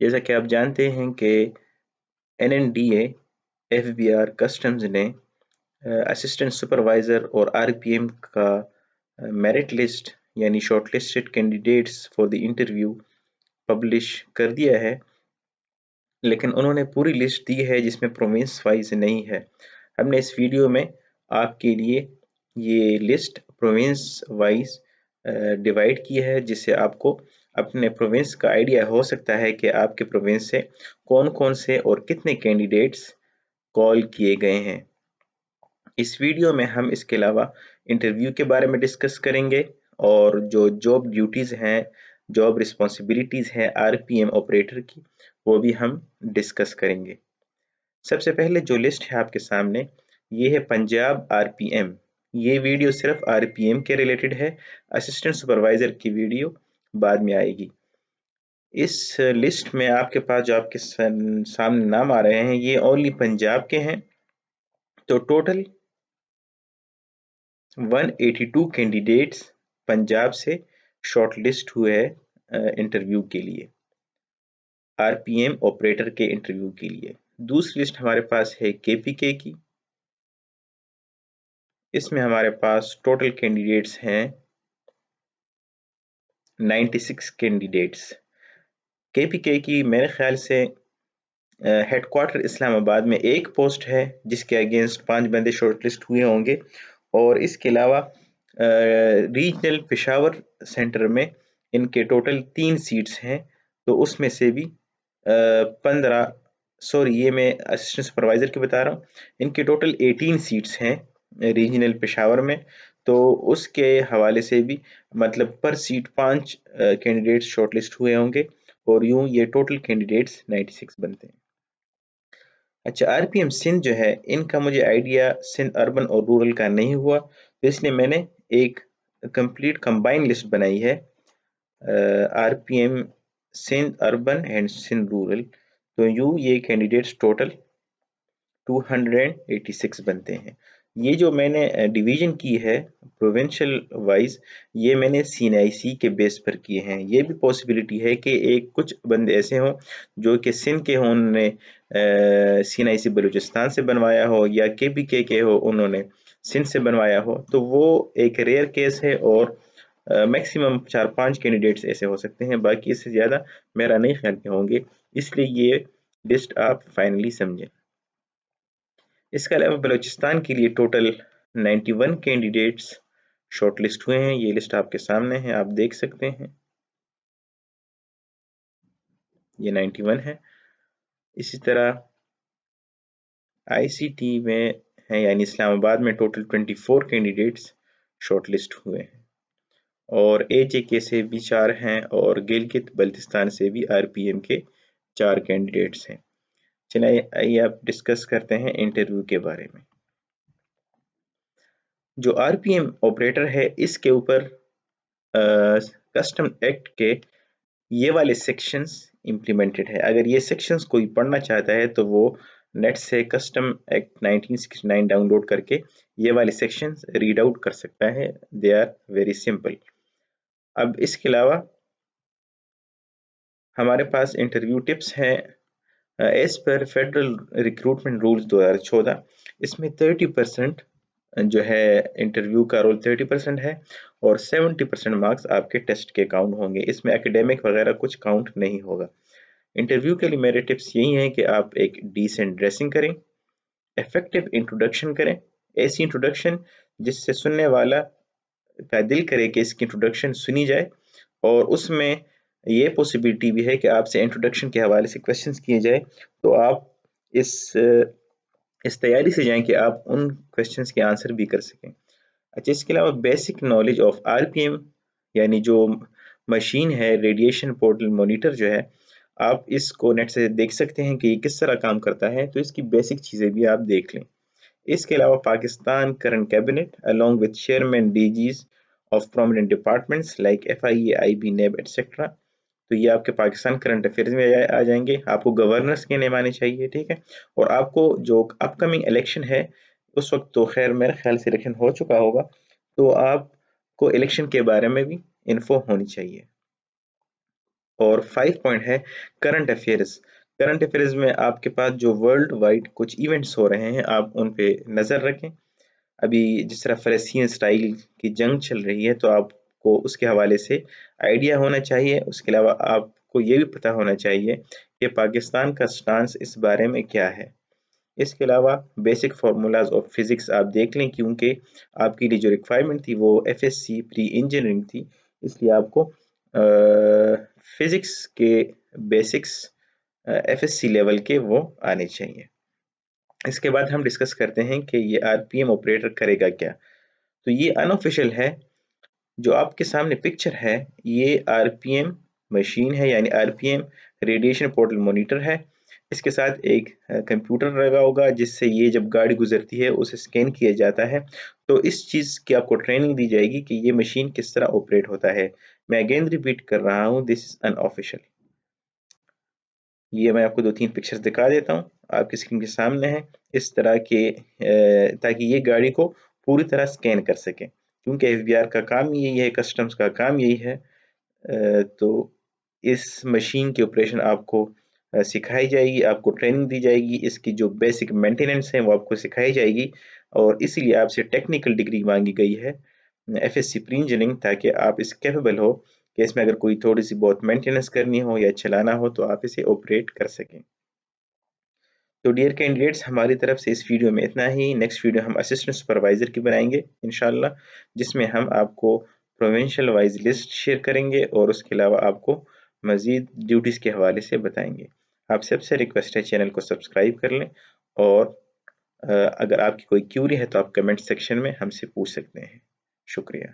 जैसा कि आप जानते हैं कि NNDA, FBR, कस्टम्स ने असिस्टेंट सुपरवाइज़र और RPM का मेरिट लिस्ट यानी shortlisted candidates for the interview publish कर दिया है, लेकिन उन्होंने पूरी लिस्ट दी है जिसमें प्रोविंस वाइज नहीं है। हमने इस वीडियो में आपके लिए ये लिस्ट प्रोविंस वाइज डिवाइड की है, जिससे आपको अपने प्रोविंस का आइडिया हो सकता है कि आपके प्रोविंस से कौन कौन से और कितने कैंडिडेट्स कॉल किए गए हैं। इस वीडियो में हम इसके अलावा इंटरव्यू के बारे में डिस्कस करेंगे और जो जॉब ड्यूटीज़ हैं, जॉब रिस्पॉन्सिबिलिटीज़ हैं RPM ऑपरेटर की, वो भी हम डिस्कस करेंगे। सबसे पहले जो लिस्ट है आपके सामने, ये है पंजाब RPM। ये वीडियो सिर्फ RPM के रिलेटेड है, असिस्टेंट सुपरवाइज़र की वीडियो बाद में आएगी। इस लिस्ट में आपके पास जो आपके सामने नाम आ रहे हैं, ये ओनली पंजाब के हैं। तो टोटल 182 कैंडिडेट्स पंजाब से शॉर्टलिस्ट हुए हैं इंटरव्यू के लिए, RPM ऑपरेटर के इंटरव्यू के लिए। दूसरी लिस्ट हमारे पास है KPK की। इसमें हमारे पास टोटल कैंडिडेट्स हैं 96 कैंडिडेट्स। KPK की मेरे ख्याल से हेडक्वार्टर इस्लामाबाद में एक पोस्ट है जिसके अगेंस्ट 5 बंदे शॉर्टलिस्ट हुए होंगे, और इसके अलावा रीजनल पेशावर सेंटर में इनके टोटल 3 सीट्स हैं। तो उसमें से भी 15, सॉरी ये मैं असिस्टेंट सुपरवाइज़र की बता रहा हूँ, इनके टोटल 18 सीट्स हैं रीजनल पेशावर में। तो उसके हवाले से भी मतलब पर सीट 5 कैंडिडेट्स शॉर्टलिस्ट हुए होंगे, और यूं ये टोटल कैंडिडेट्स 96 बनते हैं। अच्छा, RPM सिंध जो है, इनका मुझे आइडिया सिंध अर्बन और रूरल का नहीं हुआ, तो इसलिए मैंने एक कंप्लीट कंबाइन लिस्ट बनाई है RPM Sindh urban and Sindh rural. तो ये कैंडिडेट्स टोटल 286 बनते हैं। ये जो मैंने डिवीजन की है प्रोविंशियल वाइज, ये मैंने CNIC के बेस पर किए हैं। ये भी पॉसिबिलिटी है कि एक कुछ बंदे ऐसे हों जो कि सिंध के हों, उन्होंने CNIC बलूचिस्तान से बनवाया हो, या KPK के हो, उन्होंने सिंध से बनवाया हो। तो वो एक रेयर केस है, और मैक्सिमम 4-5 कैंडिडेट्स ऐसे हो सकते हैं, बाकी इससे ज़्यादा मेरा नहीं ख्याल के होंगे। इसलिए ये लिस्ट आप फाइनली समझें। इसके अलावा बलूचिस्तान के लिए टोटल 91 कैंडिडेट्स शॉर्टलिस्ट हुए हैं। ये लिस्ट आपके सामने है, आप देख सकते हैं, ये 91 है। इसी तरह ICT में है, यानी इस्लामाबाद में टोटल 24 कैंडिडेट्स शॉर्टलिस्ट हुए हैं, और AJK से भी 4 हैं, और गिलगित बल्तिस्तान से भी RPM के 4 कैंडिडेट्स हैं। चलिए आइए आप डिस्कस करते हैं इंटरव्यू के बारे में। जो RPM ऑपरेटर है, इसके ऊपर कस्टम एक्ट के ये वाले सेक्शंस इम्प्लीमेंटेड है। अगर ये सेक्शंस कोई पढ़ना चाहता है तो वो नेट से कस्टम एक्ट 1969 डाउनलोड करके ये वाले सेक्शंस रीड आउट कर सकता है। They are very simple. अब इसके अलावा हमारे पास इंटरव्यू टिप्स हैं as per federal recruitment rules 2014। इसमें 30% जो है इंटरव्यू का रोल 30% है, और 70% मार्क्स आपके टेस्ट के काउंट होंगे। इसमें एकेडमिक वगैरह कुछ काउंट नहीं होगा। इंटरव्यू के लिए मेरे टिप्स यही हैं कि आप एक डिसेंट ड्रेसिंग करें, इफेक्टिव इंट्रोडक्शन करें, ऐसी इंट्रोडक्शन जिससे सुनने वाला का दिल करे कि इसकी इंट्रोडक्शन सुनी जाए, और उसमें ये पॉसिबिलिटी भी है कि आपसे इंट्रोडक्शन के हवाले से क्वेश्चंस किए जाए, तो आप इस तैयारी से जाएं कि आप उन क्वेश्चंस के आंसर भी कर सकें। अच्छा, इसके अलावा बेसिक नॉलेज ऑफ RPM, यानी जो मशीन है रेडिएशन पोर्टल मॉनिटर जो है, आप इसको नेट से देख सकते हैं कि ये किस तरह काम करता है, तो इसकी बेसिक चीज़ें भी आप देख लें। इसके अलावा Pakistan current cabinet along with chairman DGs of prominent departments like FIA, IB, NAB etcetera, तो ये आपके पाकिस्तान करंट अफेयर्स में आ जाएंगे। आपको गवर्नर्स के नेम आने चाहिए, ठीक है। और आपको जो अपकमिंग इलेक्शन है, उस वक्त तो खैर मेरे ख्याल से इलेक्शन हो चुका होगा, तो आपको इलेक्शन के बारे में भी इन्फो होनी चाहिए। और 5 पॉइंट है करंट अफेयर्स। करंट अफेयर्स में आपके पास जो वर्ल्ड वाइड कुछ इवेंट्स हो रहे हैं आप उन पे नज़र रखें। अभी जिस तरह फ़लस्तीन इसराइल की जंग चल रही है तो आपको उसके हवाले से आइडिया होना चाहिए। उसके अलावा आपको ये भी पता होना चाहिए कि पाकिस्तान का स्टांस इस बारे में क्या है। इसके अलावा बेसिक फार्मूलाज ऑफ फिज़िक्स आप देख लें, क्योंकि आपकी लिए जो रिक्वायरमेंट थी वो एफएससी प्री इंजीनियरिंग थी, इसलिए आपको फिज़िक्स के बेसिक्स एफएससी लेवल के वो आने चाहिए। इसके बाद हम डिस्कस करते हैं कि ये आरपीएम ऑपरेटर करेगा क्या। तो ये अनऑफिशियल है, जो आपके सामने पिक्चर है ये आरपीएम मशीन है, यानी आरपीएम रेडिएशन पोर्टल मॉनिटर है। इसके साथ एक कंप्यूटर लगा होगा जिससे ये जब गाड़ी गुजरती है उसे स्कैन किया जाता है। तो इस चीज़ की आपको ट्रेनिंग दी जाएगी कि ये मशीन किस तरह ऑपरेट होता है। मैं अगेन रिपीट कर रहा हूँ, दिस इज अनऑफिशियल। ये मैं आपको 2-3 पिक्चर्स दिखा देता हूँ, आपकी स्क्रीन के सामने है इस तरह के, ताकि ये गाड़ी को पूरी तरह स्कैन कर सके, क्योंकि एफबीआर का काम यही है, कस्टम्स का काम यही है। तो इस मशीन की ऑपरेशन आपको सिखाई जाएगी, आपको ट्रेनिंग दी जाएगी, इसकी जो बेसिक मेंटेनेंस है वो आपको सिखाई जाएगी, और इसीलिए आपसे टेक्निकल डिग्री मांगी गई है एफएससी प्री इंजीनियरिंग, ताकि आप इस कैपेबल हो कि इसमें अगर कोई थोड़ी सी बहुत मेंटेनेंस करनी हो या चलाना हो तो आप इसे ऑपरेट कर सकें। तो डियर कैंडिडेट्स, हमारी तरफ से इस वीडियो में इतना ही। नेक्स्ट वीडियो हम असिस्टेंट सुपरवाइजर की बनाएंगे इंशाल्लाह, जिसमें हम आपको प्रोविंशियल वाइज लिस्ट शेयर करेंगे और उसके अलावा आपको मज़ीद ड्यूटीज़ के हवाले से बताएंगे। आप सबसे रिक्वेस्ट है चैनल को सब्सक्राइब कर लें, और अगर आपकी कोई क्यूरी है तो आप कमेंट सेक्शन में हमसे पूछ सकते हैं। शुक्रिया।